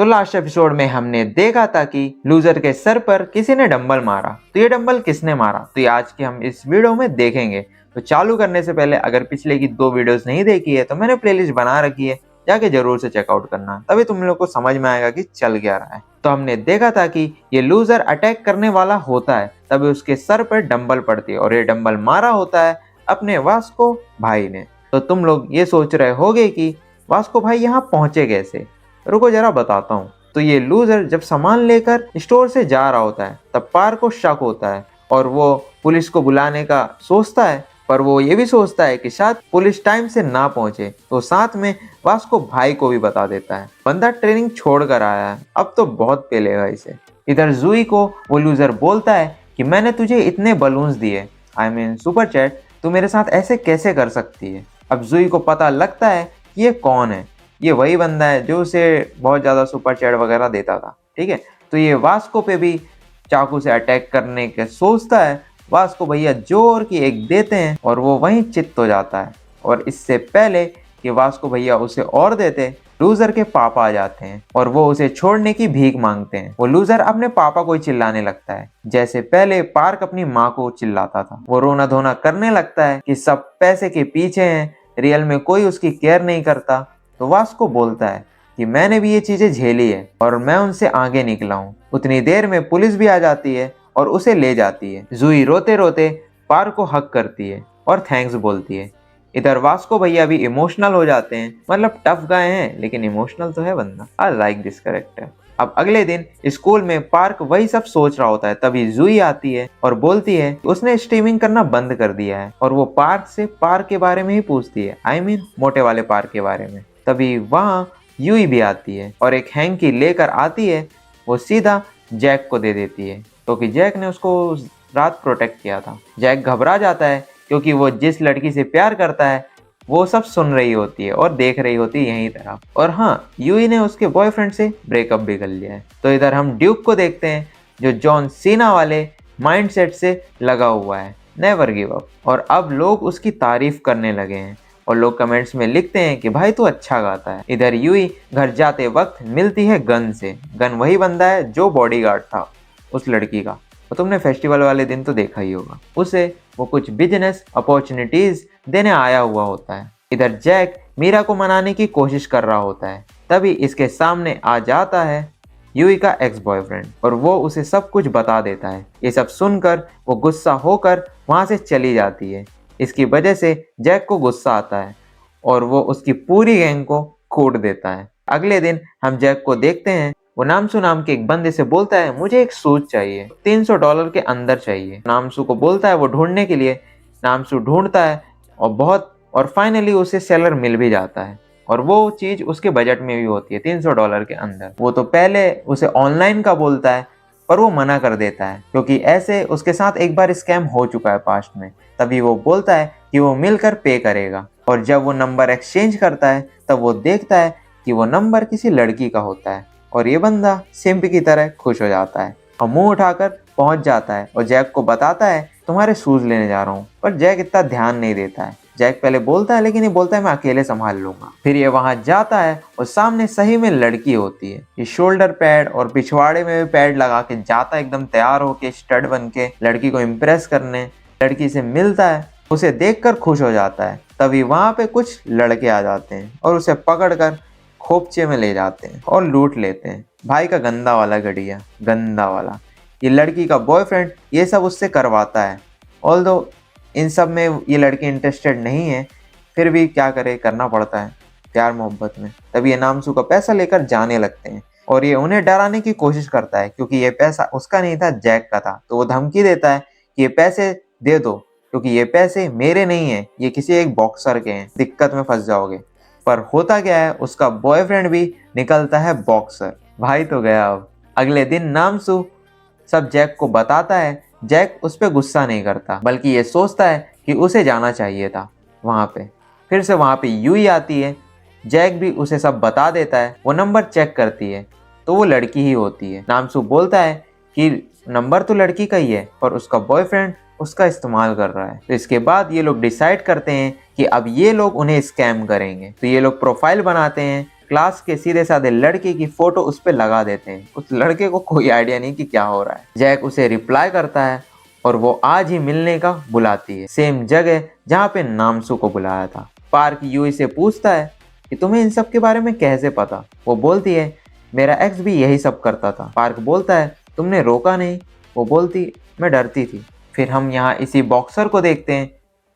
तो last episode में हमने देखा था कि लूजर के सर पर किसी ने डंबल मारा। तो ये डंबल किसने मारा, तो ये आज के हम इस वीडियो में देखेंगे। तो चालू करने से पहले अगर पिछले की 2 वीडियोस नहीं देखी है तो मैंने प्लेलिस्ट बना रखी है, जाके जरूर से चेकआउट करना, तभी तुम लोग को समझ में आएगा कि चल क्या रहा है। तो हमने देखा था कि ये लूजर अटैक करने वाला होता है, तभी उसके सर पर डंबल पड़ती है और ये डंबल मारा होता है अपने वास्को भाई ने। तो तुम लोग ये सोच रहे होगे कि वास्को भाई यहाँ पहुंचे कैसे, रुको जरा बताता हूँ। तो ये लूजर जब सामान लेकर स्टोर से जा रहा होता है तब पार को शक होता है और वो पुलिस को बुलाने का सोचता है, पर वो ये भी सोचता है कि शायद पुलिस टाइम से ना पहुंचे, तो साथ में वास्को भाई को भी बता देता है बंदा ट्रेनिंग छोड़ कर आया है, अब तो बहुत पेलेगा इसे। इधर जूई को वो लूजर बोलता है कि मैंने तुझे इतने बलून्स दिए, आई मीन सुपर चैट, तू मेरे साथ ऐसे कैसे कर सकती है। अब जूई को पता लगता है कि ये कौन है, ये वही बंदा है जो उसे बहुत ज़्यादा सुपर चैट वगैरह देता था, ठीक है। तो ये वास्को पे भी चाकू से अटैक करने के सोचता है। वास्को भैया जोर की एक देते हैं और वो वहीं चित्त हो जाता है, और इससे पहले कि वास्को भैया उसे और देते, लूजर के पापा आ जाते हैं और वो उसे छोड़ने की भीख मांगते हैं। वो लूजर अपने पापा को ही चिल्लाने लगता है, जैसे पहले पार्क अपनी माँ को चिल्लाता था। वो रोना धोना करने लगता है कि सब पैसे के पीछे हैं, रियल में कोई उसकी केयर नहीं करता। तो वास्को बोलता है कि मैंने भी ये चीजें झेली है और मैं उनसे आगे निकला हूँ। उतनी देर में पुलिस भी आ जाती है और उसे ले जाती है। जूई रोते रोते पार को हक करती है और थैंक्स बोलती है। इधर वास्को भैया भी इमोशनल हो जाते हैं, मतलब टफ गाय हैं लेकिन इमोशनल तो है बंदा। I like this character. अब अगले दिन स्कूल में पार्क वही सब सोच रहा होता है, तभी जूई आती है और बोलती है उसने स्ट्रीमिंग करना बंद कर दिया है, और वो पार्क से पार्क के बारे में ही पूछती है, आई मीन मोटे वाले पार्क के बारे में। तभी वहाँ यूई भी आती है और एक हैंकी लेकर आती है, वो सीधा जैक को दे देती है क्योंकि जैक ने उसको रात प्रोटेक्ट किया था। जैक घबरा जाता है क्योंकि वो जिस लड़की से प्यार करता है वो सब सुन रही होती है और देख रही होती है यहीं तरफ, और हाँ यूई ने उसके बॉयफ्रेंड से ब्रेकअप भी कर लिया है। तो इधर हम ड्यूक को देखते हैं जो जॉन सीना वाले माइंडसेट से लगा हुआ है, नेवर गिव अप, और अब लोग उसकी तारीफ करने लगे हैं और लोग कमेंट्स में लिखते हैं कि भाई तू अच्छा गाता है। इधर यूई घर जाते वक्त मिलती है गन से। गन वही बंदा है जो बॉडीगार्ड था उस लड़की का, तो तुमने फेस्टिवल वाले दिन तो देखा ही होगा। उसे वो कुछ बिजनेस अपॉर्चुनिटीज देने आया हुआ होता है। इधर जैक मीरा को मनाने की कोशिश कर रहा होता है, तभी इसके सामने आ जाता है यूई का एक्स बॉयफ्रेंड और वो उसे सब कुछ बता देता है। ये सब सुनकर वो गुस्सा होकर वहां से चली जाती है। इसकी वजह से जैक को गुस्सा आता है और वो उसकी पूरी गैंग को कूट देता है। अगले दिन हम जैक को देखते हैं, वो नामसू नाम के एक बंदे से बोलता है मुझे एक शूज चाहिए, $300 के अंदर चाहिए। नामसू को बोलता है वो ढूंढने के लिए। नामसू ढूंढता है और फाइनली उसे सेलर मिल भी जाता है, और वो चीज उसके बजट में भी होती है $300 के अंदर। वो तो पहले उसे ऑनलाइन का बोलता है पर वो मना कर देता है क्योंकि ऐसे उसके साथ एक बार स्कैम हो चुका है पास्ट में। तभी वो बोलता है कि वो मिलकर पे करेगा, और जब वो नंबर एक्सचेंज करता है तब वो देखता है कि वो नंबर किसी लड़की का होता है, और ये बंदा सिंप की तरह खुश हो जाता है और मुंह उठाकर पहुंच जाता है और जैक को बताता है तुम्हारे शूज लेने जा रहा हूँ। पर जैक इतना ध्यान नहीं देता है। जैक पहले बोलता है लेकिन ये बोलता है मैं अकेले संभाल लूंगा। फिर ये वहां जाता है और सामने सही में लड़की होती है। ये शोल्डर पैड और पिछवाड़े में भी पैड लगा के जाता है एकदम तैयार होके स्टड बन के लड़की को इम्प्रेस करने। लड़की से मिलता है, उसे देखकर खुश हो जाता है। तभी वहां पे कुछ लड़के आ जाते हैं और उसे पकड़कर खोपचे में ले जाते हैं और लूट लेते हैं। भाई का गंदा वाला गड़िया, गंदा वाला। ये लड़की का बॉयफ्रेंड ये सब उससे करवाता है, ऑल्दो इन सब में ये लड़की इंटरेस्टेड नहीं है, फिर भी क्या करे, करना पड़ता है प्यार मोहब्बत में। तभी ये नामसू का पैसा लेकर जाने लगते हैं और ये उन्हें डराने की कोशिश करता है क्योंकि ये पैसा उसका नहीं था, जैक का था। तो वो धमकी देता है कि ये पैसे दे दो क्योंकि ये पैसे मेरे नहीं है, ये किसी एक बॉक्सर के हैं, दिक्कत में फंस जाओगे। पर होता क्या है, उसका बॉयफ्रेंड भी निकलता है बॉक्सर। भाई तो गया। अब अगले दिन नामसू सब जैक को बताता है। जैक उस पर गुस्सा नहीं करता बल्कि ये सोचता है कि उसे जाना चाहिए था वहां पे। फिर से वहां पे यूई आती है, जैक भी उसे सब बता देता है। वो नंबर चेक करती है तो वो लड़की ही होती है। नामसू बोलता है कि नंबर तो लड़की का ही है पर उसका बॉयफ्रेंड उसका इस्तेमाल कर रहा है। तो इसके बाद ये लोग डिसाइड करते हैं कि अब ये लोग उन्हें स्कैम करेंगे। तो ये लोग प्रोफाइल बनाते हैं क्लास के सीधे साधे लड़के की फोटो उस पर लगा देते हैं। उस लड़के को कोई आइडिया नहीं कि क्या हो रहा है। जैक उसे रिप्लाई करता है और वो आज ही मिलने का बुलाती है, सेम जगह जहाँ पे नामसू को बुलाया था। पार्क यूई से पूछता है कि तुम्हें इन सब के बारे में कैसे पता। वो बोलती है मेरा एक्स भी यही सब करता था। पार्क बोलता है तुमने रोका नहीं। वो बोलती मैं डरती थी। फिर हम यहाँ इसी बॉक्सर को देखते हैं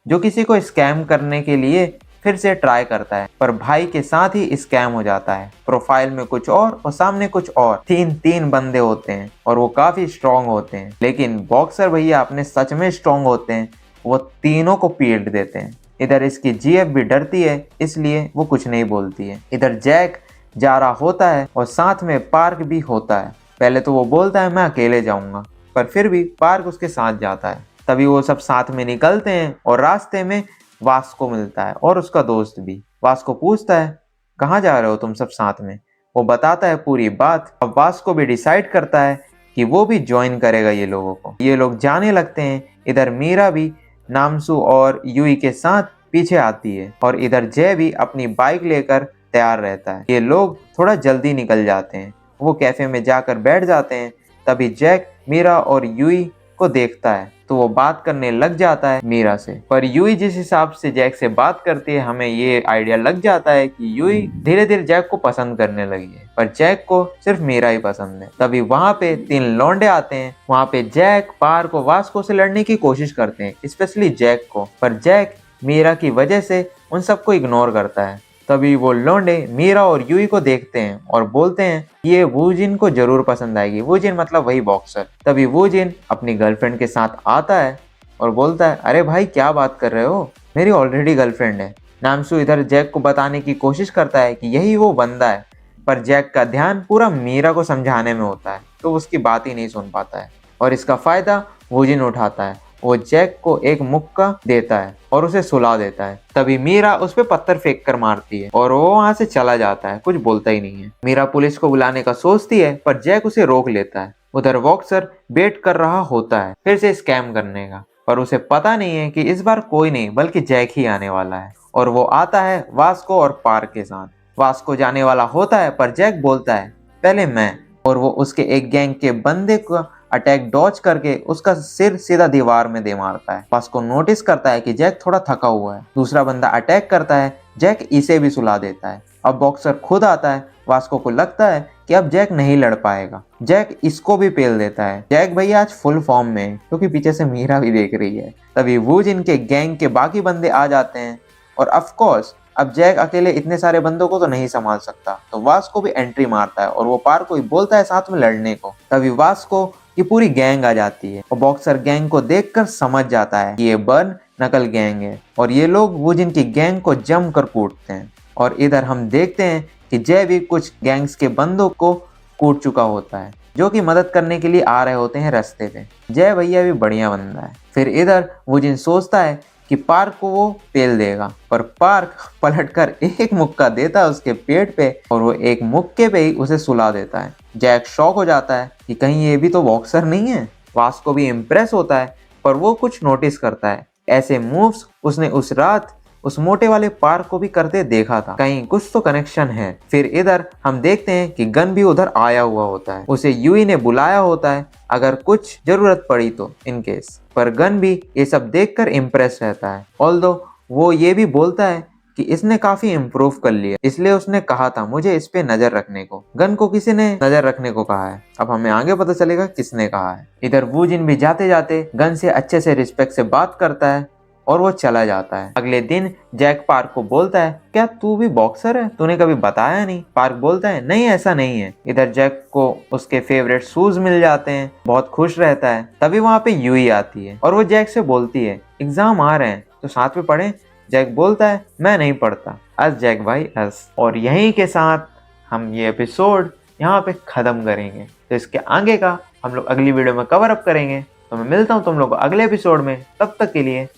जो किसी को स्कैम करने के लिए फिर से ट्राई करता है, पर भाई के साथ ही स्कैम हो जाता है। प्रोफाइल में कुछ और सामने कुछ और। तीन बंदे होते हैं और वो काफी स्ट्रॉन्ग होते हैं, लेकिन बॉक्सर भैया अपने सच में स्ट्रॉन्ग होते हैं। वो तीनों को पीट देते हैं। इधर इसकी जीएफ भी डरती है, इसलिए वो कुछ नहीं बोलती है। इधर जैक जा रहा होता है और साथ में पार्क भी होता है। पहले तो वो बोलता है मैं अकेले जाऊंगा, पर फिर भी पार्क उसके साथ जाता है। तभी वो सब साथ में निकलते हैं और रास्ते में वास्को मिलता है और उसका दोस्त भी। वास्को पूछता है कहाँ जा रहे हो तुम सब साथ में। वो बताता है पूरी बात। अब वास्को भी डिसाइड करता है कि वो भी ज्वाइन करेगा ये लोगों को। ये लोग जाने लगते हैं। इधर मीरा भी नामसू और यूई के साथ पीछे आती है और इधर जय भी अपनी बाइक लेकर तैयार रहता है। ये लोग थोड़ा जल्दी निकल जाते हैं। वो कैफे में जाकर बैठ जाते हैं। तभी जैक मीरा और यूई को देखता है तो वो बात करने लग जाता है मीरा से। पर यूई जिस हिसाब से जैक से बात करती है, हमें ये आइडिया लग जाता है कि यूई धीरे धीरे जैक को पसंद करने लगी है, पर जैक को सिर्फ मीरा ही पसंद है। तभी वहाँ पे 3 लौंडे आते हैं। वहाँ पे जैक पार्क और वास्को से लड़ने की कोशिश करते हैं, स्पेशली जैक को, पर जैक मीरा की वजह से उन सबको इग्नोर करता है। तभी वो लौंडे मीरा और यूई को देखते हैं और बोलते हैं ये वूजिन को जरूर पसंद आएगी। वूजिन मतलब वही बॉक्सर। तभी वूजिन अपनी गर्लफ्रेंड के साथ आता है और बोलता है अरे भाई क्या बात कर रहे हो, मेरी ऑलरेडी गर्लफ्रेंड है। नामसू इधर जैक को बताने की कोशिश करता है कि यही वो बंदा है, पर जैक का ध्यान पूरा मीरा को समझाने में होता है तो उसकी बात ही नहीं सुन पाता है और इसका फायदा वूजिन उठाता है। वो जैक को एक मुक्का देता है और उसे सुला देता है। तभी मीरा उस पे पत्थर फेंक कर मारती है और वो वहां से चला जाता है, कुछ बोलता ही नहीं है। मीरा पुलिस को बुलाने का सोचती है, पर जैक उसे रोक लेता है। उधर बॉक्सर वेट कर रहा होता है फिर से स्कैम करने का, पर उसे पता नहीं है कि इस बार कोई नहीं बल्कि जैक ही आने वाला है। और वो आता है वास्को और पार्क के साथ। वास्को जाने वाला होता है, पर जैक बोलता है पहले मैं, और वो उसके एक गैंग के बंदे को अटैक डॉज करके उसका सिर सीधा दीवार में दे मारता है। वास्को नोटिस करता है कि जैक थोड़ा थका हुआ है। दूसरा बंदा अटैक करता है, जैक इसे भी सुला देता है। अब बॉक्सर खुद आता है। वास्को को लगता है कि अब जैक नहीं लड़ पाएगा। जैक इसको भी पेल देता है। जैक भैया आज फुल फॉर्म में है क्योंकि पीछे से मीरा भी देख रही है। तभी वूजिन के गैंग के बाकी बंदे आ जाते हैं और ऑफ कोर्स अब जैक अकेले इतने सारे बंदों को तो नहीं संभाल सकता, तो वास्को भी एंट्री मारता है और वो पार्क को बोलता है साथ में लड़ने को। तभी वास्को की पूरी गैंग आ जाती है और बॉक्सर गैंग को देखकर समझ जाता है कि ये बर्न नकल गैंग है और ये लोग वूजिन की गैंग को जमकर कूटते हैं। और इधर हम देखते हैं कि जय भी कुछ गैंग्स के बंदों को कूट चुका होता है जो कि मदद करने के लिए आ रहे होते हैं रास्ते पे। जय भैया भी बढ़िया बंदा है। फिर इधर वूजिन सोचता है कि पार्क को वो पेल देगा, पर पार्क पलटकर एक मुक्का देता है उसके पेट पे और वो एक मुक्के पे ही उसे सुला देता है। जैक शॉक हो जाता है कि कहीं ये भी तो बॉक्सर नहीं है। वास्को भी इम्प्रेस होता है, पर वो कुछ नोटिस करता है ऐसे मूव्स उसने उस रात उस मोटे वाले पार्क को भी करते देखा था, कहीं कुछ तो कनेक्शन है। फिर इधर हम देखते हैं कि गन भी उधर आया हुआ होता है। उसे यूई ने बुलाया होता है अगर कुछ जरूरत पड़ी तो इन केस, पर गन भी ये सब देखकर इम्प्रेस रहता है। ऑल्दो वो ये भी बोलता है कि इसने काफी इम्प्रूव कर लिया, इसलिए उसने कहा था मुझे इस पे नजर रखने को। गन को किसी ने नजर रखने को कहा है, अब हमें आगे पता चलेगा किसने कहा है। इधर वूजिन भी जाते जाते गन से अच्छे से रिस्पेक्ट से बात करता है और वो चला जाता है। अगले दिन जैक पार्क को बोलता है क्या तू भी बॉक्सर है, तूने कभी बताया नहीं। पार्क बोलता है नहीं ऐसा नहीं है। इधर जैक को उसके फेवरेट शूज मिल जाते हैं, बहुत खुश रहता है। तभी वहाँ पे यूई आती है और वो जैक से बोलती है एग्जाम आ रहे हैं तो साथ में पढ़े। जैक बोलता है मैं नहीं पढ़ता। अस जैक भाई अस। और यहीं के साथ हम ये एपिसोड यहाँ पे खत्म करेंगे, तो इसके आगे का हम लोग अगली वीडियो में कवर अप करेंगे। तो मैं मिलता हूँ तुम लोग को अगले एपिसोड में, तब तक के लिए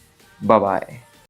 बाय बाय।